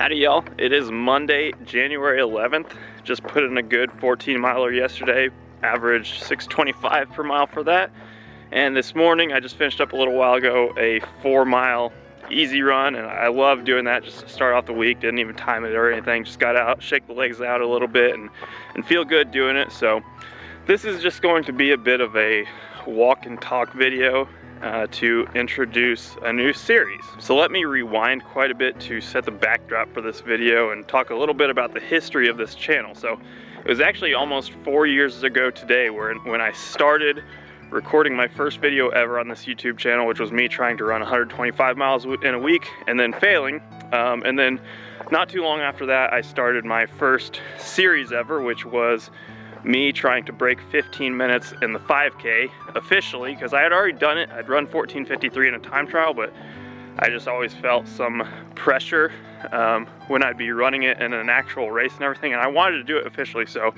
Howdy y'all, it is Monday, January 11th. Just put in a good 14 miler yesterday, average 625 per mile for that. And this morning, I just finished up a little while ago a 4-mile easy run, and I love doing that just to start off the week. Didn't even time it or anything, just got out, shake the legs out a little bit and feel good doing it. So this is just going to be a bit of a walk and talk video to introduce a new series. So let me rewind quite a bit to set the backdrop for this video and talk a little bit about the history of this channel. So it was actually almost 4 years ago today when I started recording my first video ever on this YouTube channel, which was me trying to run 125 miles in a week and then failing. And then not too long after that, I started my first series ever, which was me trying to break 15 minutes in the 5K officially, because I had already done it. I'd run 14:53 in a time trial, but I just always felt some pressure when I'd be running it in an actual race and everything, and I wanted to do it officially. So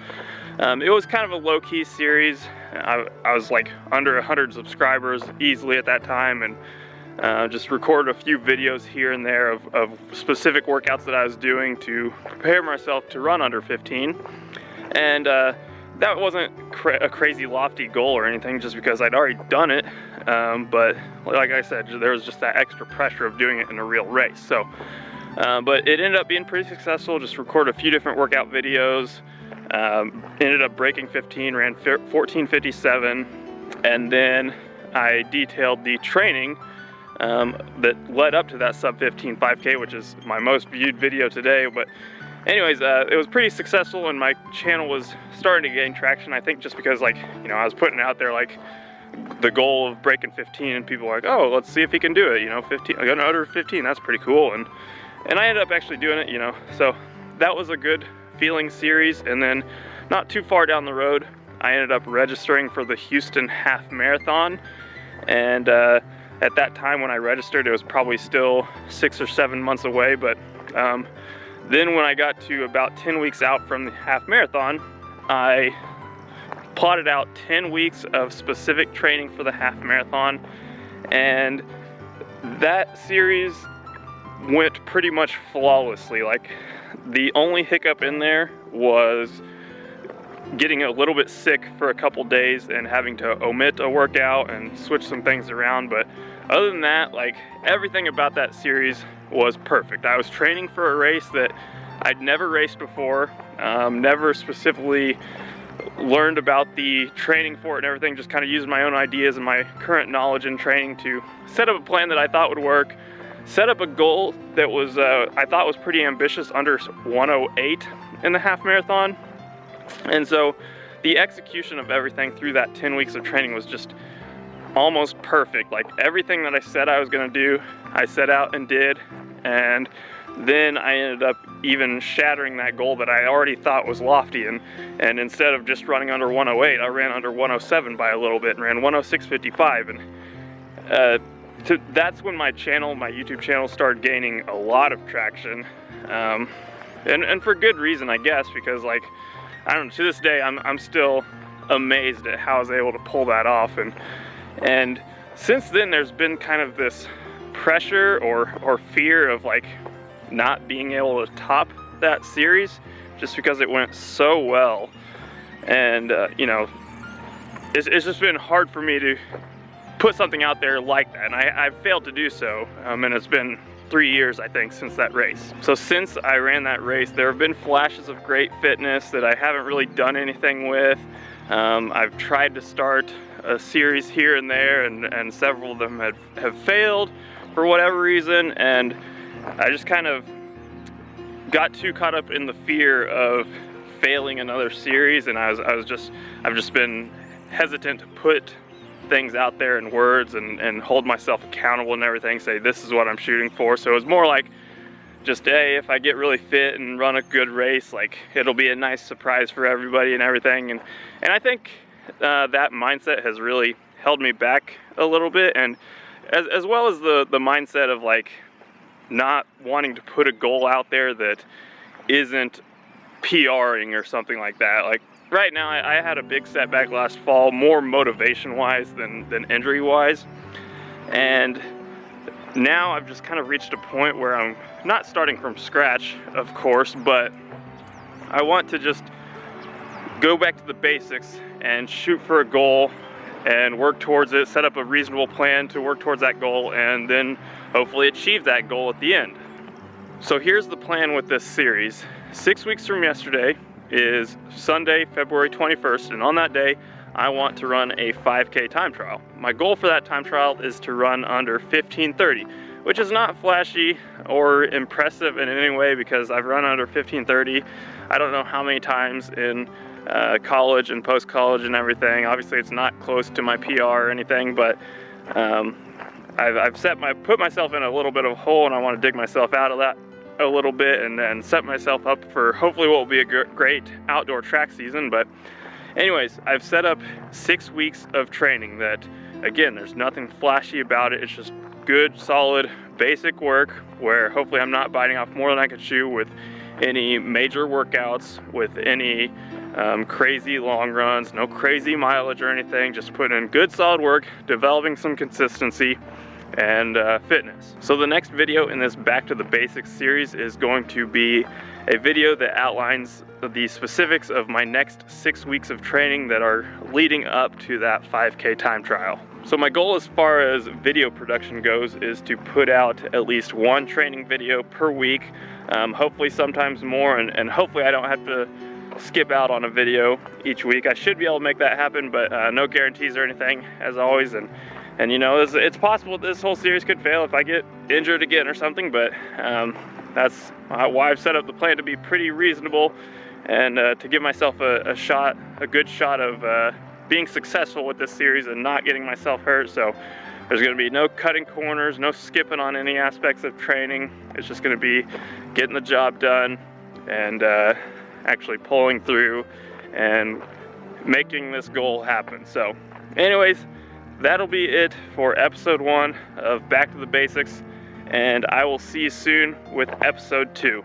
it was kind of a low-key series. I was like under 100 subscribers easily at that time, and just recorded a few videos here and there of specific workouts that I was doing to prepare myself to run under 15. And that wasn't a crazy lofty goal or anything, just because I'd already done it. But like I said, there was just that extra pressure of doing it in a real race. So, but it ended up being pretty successful. Just recorded a few different workout videos. Ended up breaking 15, ran 14:57, and then I detailed the training that led up to that sub 15 5K, which is my most viewed video today. But anyways, it was pretty successful, and my channel was starting to gain traction. I think just because, like, you know, I was putting out there like the goal of breaking 15, and people were like, oh, let's see if he can do it, you know, 15, I got under 15, that's pretty cool. And I ended up actually doing it, you know. So that was a good feeling series. And then not too far down the road, I ended up registering for the Houston half marathon. And at that time when I registered, it was probably still 6 or 7 months away. But then when I got to about 10 weeks out from the half marathon, I plotted out 10 weeks of specific training for the half marathon, and that series went pretty much flawlessly. Like, the only hiccup in there was getting a little bit sick for a couple days and having to omit a workout and switch some things around. But other than that, like, everything about that series was perfect. I was training for a race that I'd never raced before, never specifically learned about the training for it and everything, just kind of used my own ideas and my current knowledge in training to set up a plan that I thought would work, set up a goal that was, I thought was pretty ambitious, under 108 in the half marathon. And so the execution of everything through that 10 weeks of training was just almost perfect. Like, everything that I said I was gonna do, I set out and did. And then I ended up even shattering that goal that I already thought was lofty, and instead of just running under 108, I ran under 107 by a little bit and ran 106.55. And that's when my YouTube channel started gaining a lot of traction, and for good reason, I guess, because, like, I don't know, to this day I'm still amazed at how I was able to pull that off. And since then, there's been kind of this pressure or fear of, like, not being able to top that series just because it went so well. And you know, it's just been hard for me to put something out there like that, and I've failed to do so. And it's been 3 years, I think, since that race. So since I ran that race, there have been flashes of great fitness that I haven't really done anything with. I've tried to start a series here and there, and several of them have failed for whatever reason, and I just kind of got too caught up in the fear of failing another series, and I've just been hesitant to put things out there in words and hold myself accountable and everything, say this is what I'm shooting for. So it was more like, just, hey, if I get really fit and run a good race, like, it'll be a nice surprise for everybody and everything. And I think that mindset has really held me back a little bit, and as well as the mindset of, like, not wanting to put a goal out there that isn't PRing or something like that. Like, right now, I had a big setback last fall, more motivation wise than injury wise, and now I've just kind of reached a point where I'm not starting from scratch, of course, but I want to just go back to the basics and shoot for a goal and work towards it, set up a reasonable plan to work towards that goal, and then hopefully achieve that goal at the end. So here's the plan with this series. 6 weeks from yesterday is Sunday, February 21st, and on that day, I want to run a 5K time trial. My goal for that time trial is to run under 15:30, which is not flashy or impressive in any way because I've run under 15:30 I don't know how many times in college and post-college and everything. Obviously it's not close to my PR or anything, but I've put myself in a little bit of a hole, and I want to dig myself out of that a little bit and set myself up for hopefully what will be a great outdoor track season. But anyways, I've set up 6 weeks of training that, again, there's nothing flashy about it. It's just good, solid, basic work where hopefully I'm not biting off more than I can chew with any major workouts, with any crazy long runs, no crazy mileage or anything, just putting in good solid work, developing some consistency and fitness. So the next video in this Back to the Basics series is going to be a video that outlines the specifics of my next 6 weeks of training that are leading up to that 5K time trial. So my goal as far as video production goes is to put out at least one training video per week, hopefully sometimes more, and hopefully I don't have to skip out on a video each week. I should be able to make that happen, but no guarantees or anything, as always. And you know, it's possible this whole series could fail if I get injured again or something, but that's why I've set up the plan to be pretty reasonable and to give myself a good shot of being successful with this series and not getting myself hurt. So there's going to be no cutting corners, no skipping on any aspects of training. It's just going to be getting the job done and actually pulling through and making this goal happen. So anyways, that'll be it for episode 1 of Back to the Basics, and I will see you soon with episode 2.